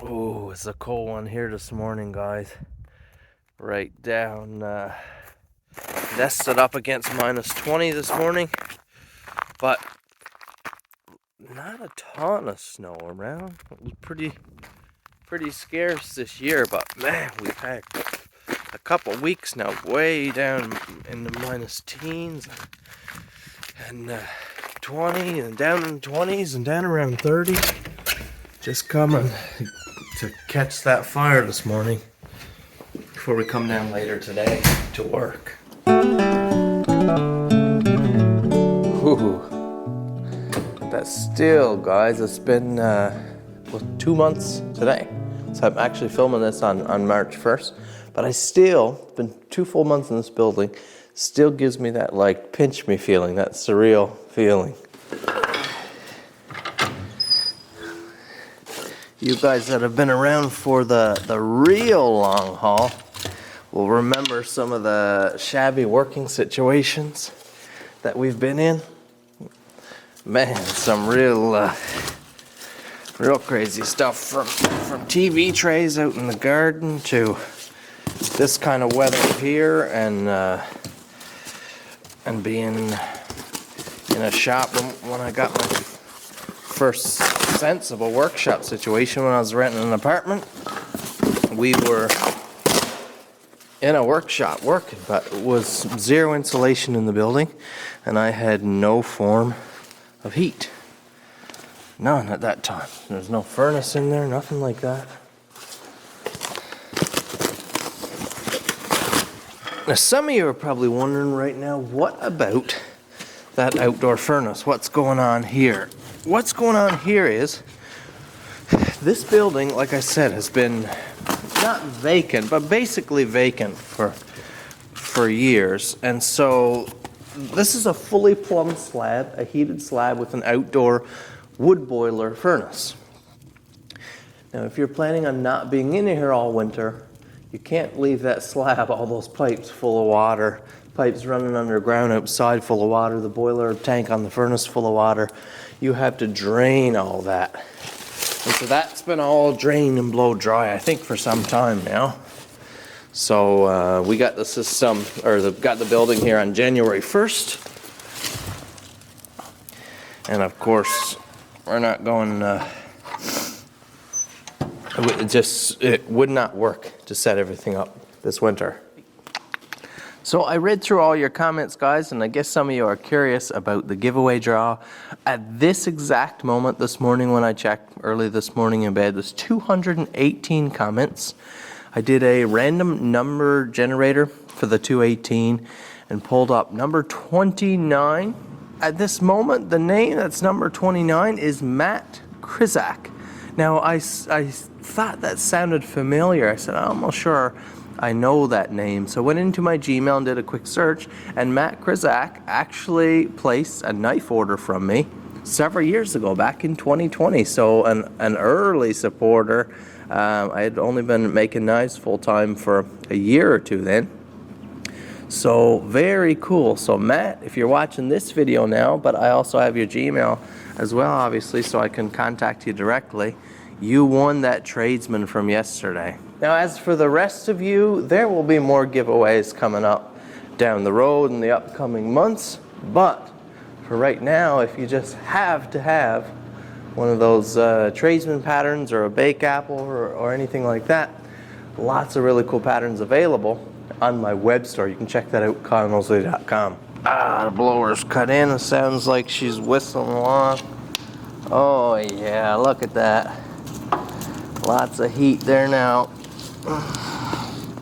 Oh, it's a cold one here this morning, guys. Right down, nested up against -20 this morning, but not a ton of snow around. It was pretty scarce this year, but man, we've had a couple weeks now way down in the minus teens and 20 and down in the 20s and down around 30. Just coming to catch that fire this morning before we come down later today to work. Ooh. But still, guys, it's been 2 months today. So I'm actually filming this on March 1st. But I still, been 2 full months in this building, still gives me that like pinch me feeling, that surreal feeling. You guys that have been around for the real long haul will remember some of the shabby working situations that we've been in. Man, some real crazy stuff from TV trays out in the garden to this kind of weather here, and being in a shop when I got my first sense of a workshop situation when I was renting an apartment. We were in a workshop working, but it was zero insulation in the building, and I had no form of heat. None at that time. There's no furnace in there, nothing like that. Now, some of you are probably wondering right now, what about that outdoor furnace? What's going on here? What's going on here is, this building, like I said, has been not vacant, but basically vacant for years. And so this is a fully plumbed slab, a heated slab with an outdoor wood boiler furnace. Now, if you're planning on not being in here all winter, you can't leave that slab, all those pipes full of water, pipes running underground outside full of water, the boiler tank on the furnace full of water. You have to drain all that. And so that's been all drained and blow dry, I think, for some time now. So we got the system, got the building here on January 1st. And of course, we're not going, it would not work to set everything up this winter. So I read through all your comments, guys, and I guess some of you are curious about the giveaway draw. At this exact moment this morning when I checked early this morning in bed, there's 218 comments. I did a random number generator for the 218 and pulled up number 29. At this moment, the name that's number 29 is Matt Krizak. Now, I thought that sounded familiar. I said, I'm almost sure I know that name. So I went into my Gmail and did a quick search, and Matt Krizak actually placed a knife order from me several years ago, back in 2020. So an early supporter. I had only been making knives full-time for a year or two then. So very cool. So Matt, if you're watching this video now, but I also have your Gmail as well, obviously, so I can contact you directly, you won that tradesman from yesterday. Now, as for the rest of you, there will be more giveaways coming up down the road in the upcoming months. But for right now, if you just have to have one of those tradesman patterns or a bake apple or anything like that, lots of really cool patterns available on my web store. You can check that out, Noseworthy.com. The blower's cut in. It sounds like she's whistling along. Oh yeah, look at that. Lots of heat there now.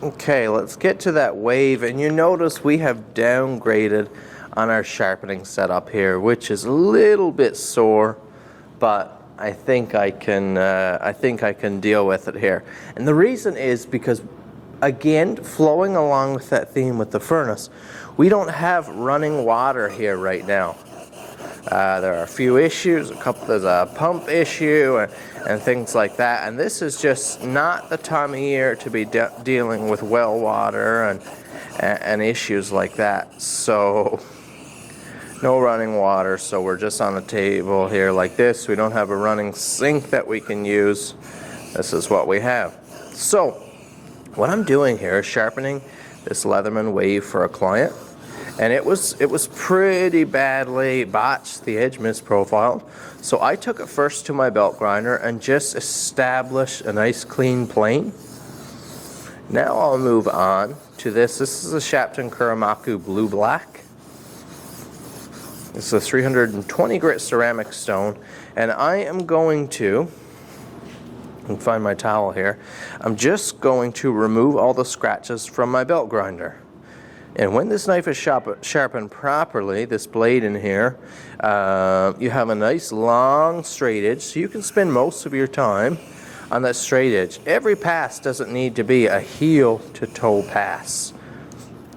Okay, let's get to that wave, and you notice we have downgraded on our sharpening setup here, which is a little bit sore, but I think I can deal with it here. And the reason is because, again, flowing along with that theme with the furnace, we don't have running water here right now. There are a few issues, there's a pump issue and things like that, and this is just not the time of year to be dealing with well water and issues like that. So no running water, so we're just on a table here like this. We don't have a running sink that we can use. this is what we have. So what I'm doing here is sharpening this Leatherman wave for a client, and it was pretty badly botched, the edge misprofiled. So I took it first to my belt grinder and just established a nice clean plane. Now I'll move on to this. This is a Shapton Kuramaku Blue Black. It's a 320 grit ceramic stone, and I am going to, I can find my towel here, I'm just going to remove all the scratches from my belt grinder. And when this knife is sharpened properly, this blade in here, you have a nice long straight edge, so you can spend most of your time on that straight edge. Every pass doesn't need to be a heel to toe pass.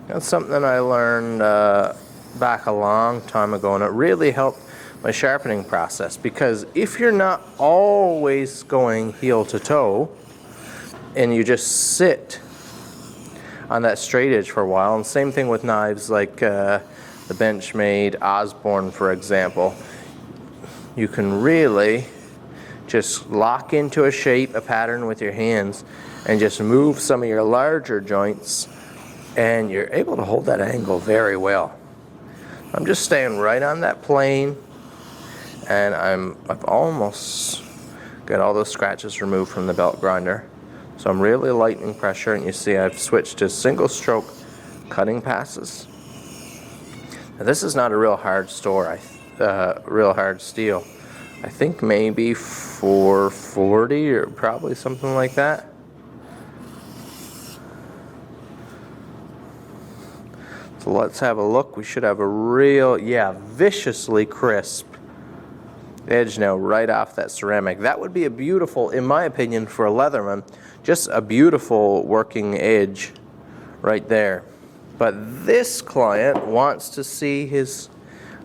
That's something I learned back a long time ago, and it really helped my sharpening process, because if you're not always going heel to toe and you just sit on that straight edge for a while, and same thing with knives like the Benchmade Osborne, for example, you can really just lock into a shape, a pattern with your hands, and just move some of your larger joints, and you're able to hold that angle very well. I'm just staying right on that plane, and I've almost got all those scratches removed from the belt grinder. So I'm really lightening pressure, and you see I've switched to single stroke cutting passes. Now this is not a real hard real hard steel. I think maybe 440 or probably something like that. So let's have a look. We should have a real, viciously crisp edge now right off that ceramic. That would be a beautiful, in my opinion, for a Leatherman, just a beautiful working edge right there. But this client wants to see his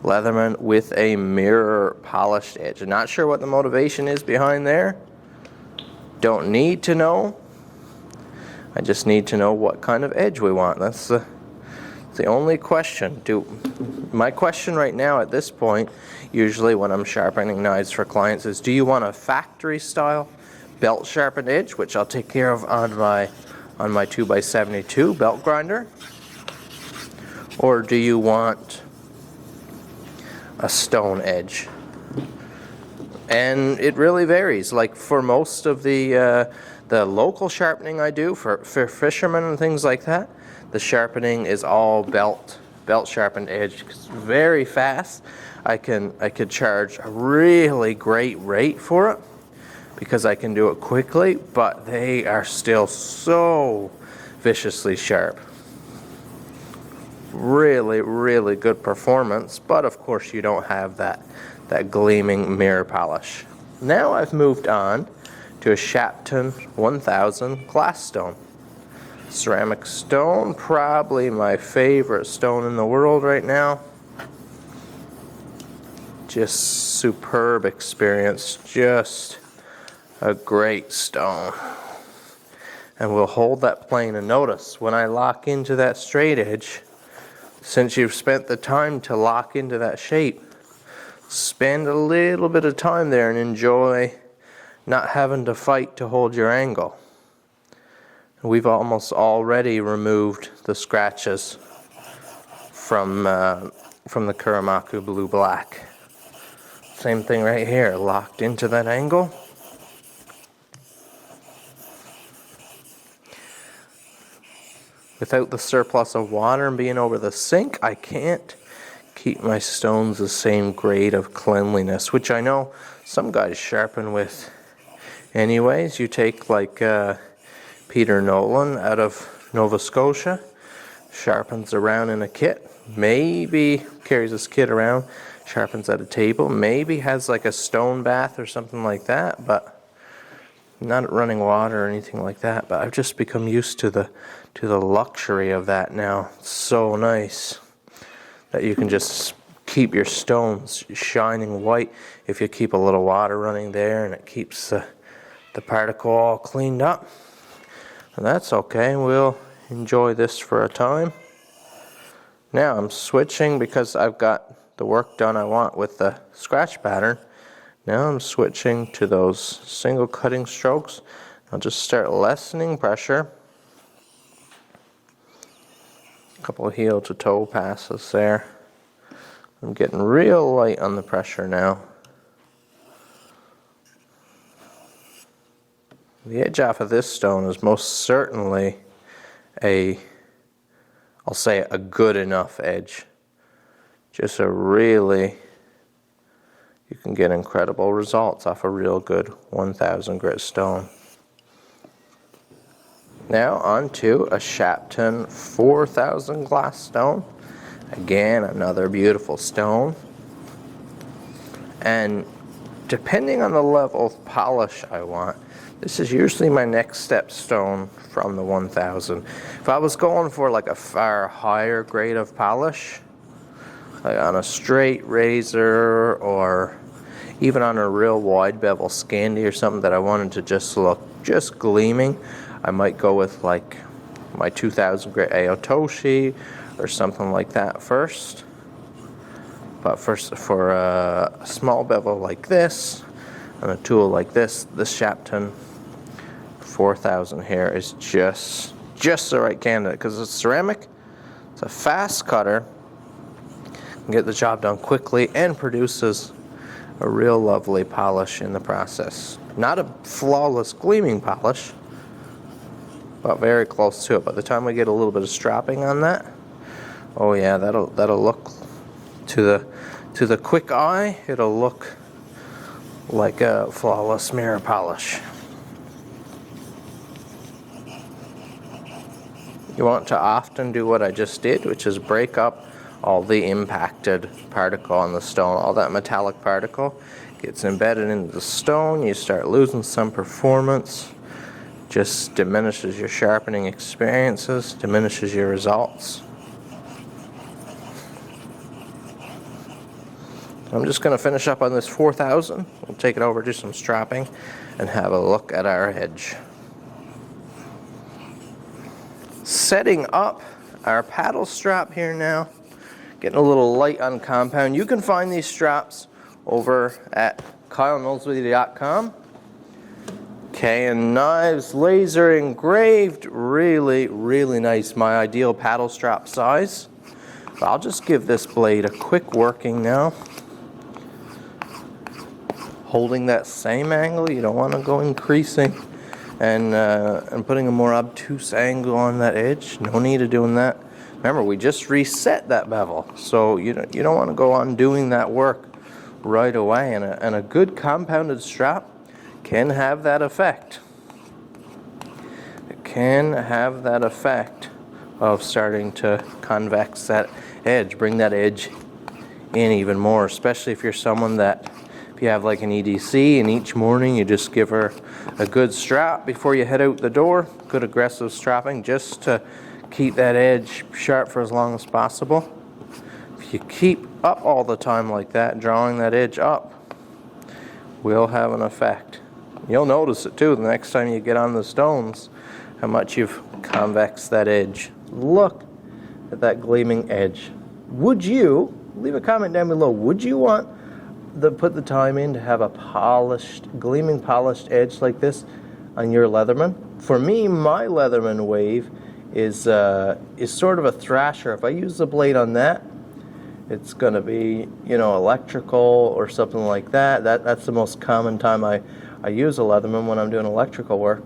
Leatherman with a mirror polished edge. I'm not sure what the motivation is behind there. Don't need to know. I just need to know what kind of edge we want. That's the only question. My question right now at this point, usually when I'm sharpening knives for clients, is do you want a factory style belt sharpened edge, which I'll take care of on my 2x72 belt grinder, or do you want a stone edge? And it really varies. Like for most of the local sharpening I do for fishermen and things like that, the sharpening is all belt sharpened edge. It's very fast. I could charge a really great rate for it because I can do it quickly, but they are still so viciously sharp. Really, really good performance, but of course you don't have that gleaming mirror polish. Now I've moved on to a Shapton 1000 glass stone. Ceramic stone, probably my favorite stone in the world right now. Just superb experience, just a great stone. And we'll hold that plane, and notice when I lock into that straight edge, since you've spent the time to lock into that shape, spend a little bit of time there and enjoy not having to fight to hold your angle. We've almost already removed the scratches from the Kuramaku Blue Black. Same thing right here, locked into that angle. Without the surplus of water and being over the sink, I can't keep my stones the same grade of cleanliness, which I know some guys sharpen with anyways. You take like Peter Nolan out of Nova Scotia, sharpens around in a kit, maybe carries his kit around, sharpens at a table, maybe has like a stone bath or something like that, but not running water or anything like that. But I've just become used to the luxury of that now. It's so nice that you can just keep your stones shining white if you keep a little water running there, and it keeps the particle all cleaned up. And that's okay, we'll enjoy this for a time. Now I'm switching because I've got the work done I want with the scratch pattern. Now I'm switching to those single cutting strokes. I'll just start lessening pressure. A couple of heel to toe passes there. I'm getting real light on the pressure now. The edge off of this stone is most certainly I'll say a good enough edge. Just a really, you can get incredible results off a real good 1000 grit stone. Now on to a Shapton 4000 glass stone. Again, another beautiful stone. And depending on the level of polish I want, this is usually my next step stone from the 1000. If I was going for like a far higher grade of polish, like on a straight razor or even on a real wide bevel Scandi or something that I wanted to just look just gleaming, I might go with like my 2000 grit Aotoshi or something like that first. But first, for a small bevel like this and a tool like this Shapton 4000 here is just the right candidate because it's ceramic. It's a fast cutter, can get the job done quickly, and produces a real lovely polish in the process. Not a flawless gleaming polish, but very close to it. By the time we get a little bit of strapping on that, oh yeah, that'll look to the quick eye, it'll look like a flawless mirror polish. You want to often do what I just did, which is break up all the impacted particle on the stone. All that metallic particle gets embedded into the stone. You start losing some performance. Just diminishes your sharpening experiences, diminishes your results. I'm just going to finish up on this 4000. We'll take it over, do some strapping, and have a look at our edge. Setting up our paddle strap here now. Getting a little light on compound. You can find these straps over at KyleNoseworthy.com. Okay, and knives, laser engraved, really, really nice. My ideal paddle strap size. But I'll just give this blade a quick working now. Holding that same angle, you don't want to go increasing and putting a more obtuse angle on that edge. No need of doing that. Remember, we just reset that bevel, so you don't want to go on doing that work right away. And a good compounded strap can have that effect. It can have that effect of starting to convex that edge, bring that edge in even more, especially if you're someone that, if you have like an EDC and each morning you just give her a good strap before you head out the door, good aggressive strapping just to keep that edge sharp for as long as possible. If you keep up all the time like that, drawing that edge up, will have an effect. You'll notice it too the next time you get on the stones, how much you've convexed that edge. Look at that gleaming edge. Would you, leave a comment down below, would you want put the time in to have a polished, gleaming polished edge like this on your Leatherman? For me, my Leatherman wave is sort of a thrasher. If I use the blade on that, it's going to be, electrical or something like that. That's the most common time I use a Leatherman, when I'm doing electrical work.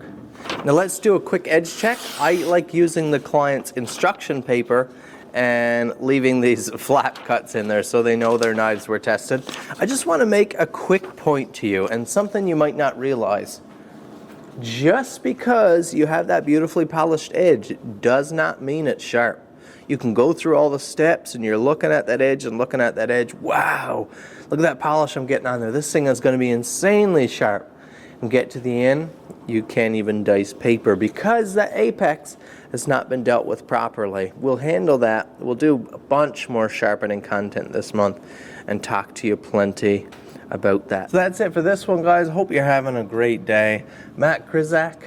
Now let's do a quick edge check. I like using the client's instruction paper and leaving these flap cuts in there so they know their knives were tested. I just want to make a quick point to you, and something you might not realize. Just because you have that beautifully polished edge does not mean it's sharp. You can go through all the steps and you're looking at that edge and looking at that edge. Wow, look at that polish I'm getting on there. This thing is going to be insanely sharp. And get to the end, you can't even dice paper because that apex has not been dealt with properly. We'll handle that. We'll do a bunch more sharpening content this month and talk to you plenty about that. So that's it for this one, guys. Hope you're having a great day. Matt Krizak,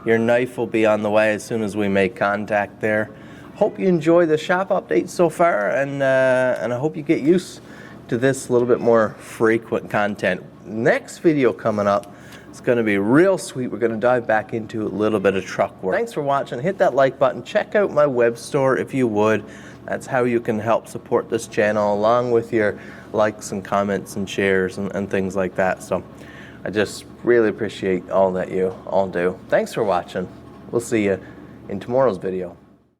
your knife will be on the way as soon as we make contact there. Hope you enjoy the shop update so far, and I hope you get used to this little bit more frequent content. Next video coming up, It's going to be real sweet. We're going to dive back into a little bit of truck work. Thanks for watching. Hit that like button. Check out my web store if you would. That's how you can help support this channel, along with your likes and comments and shares and things like that. So I just really appreciate all that you all do. Thanks for watching. We'll see you in tomorrow's video.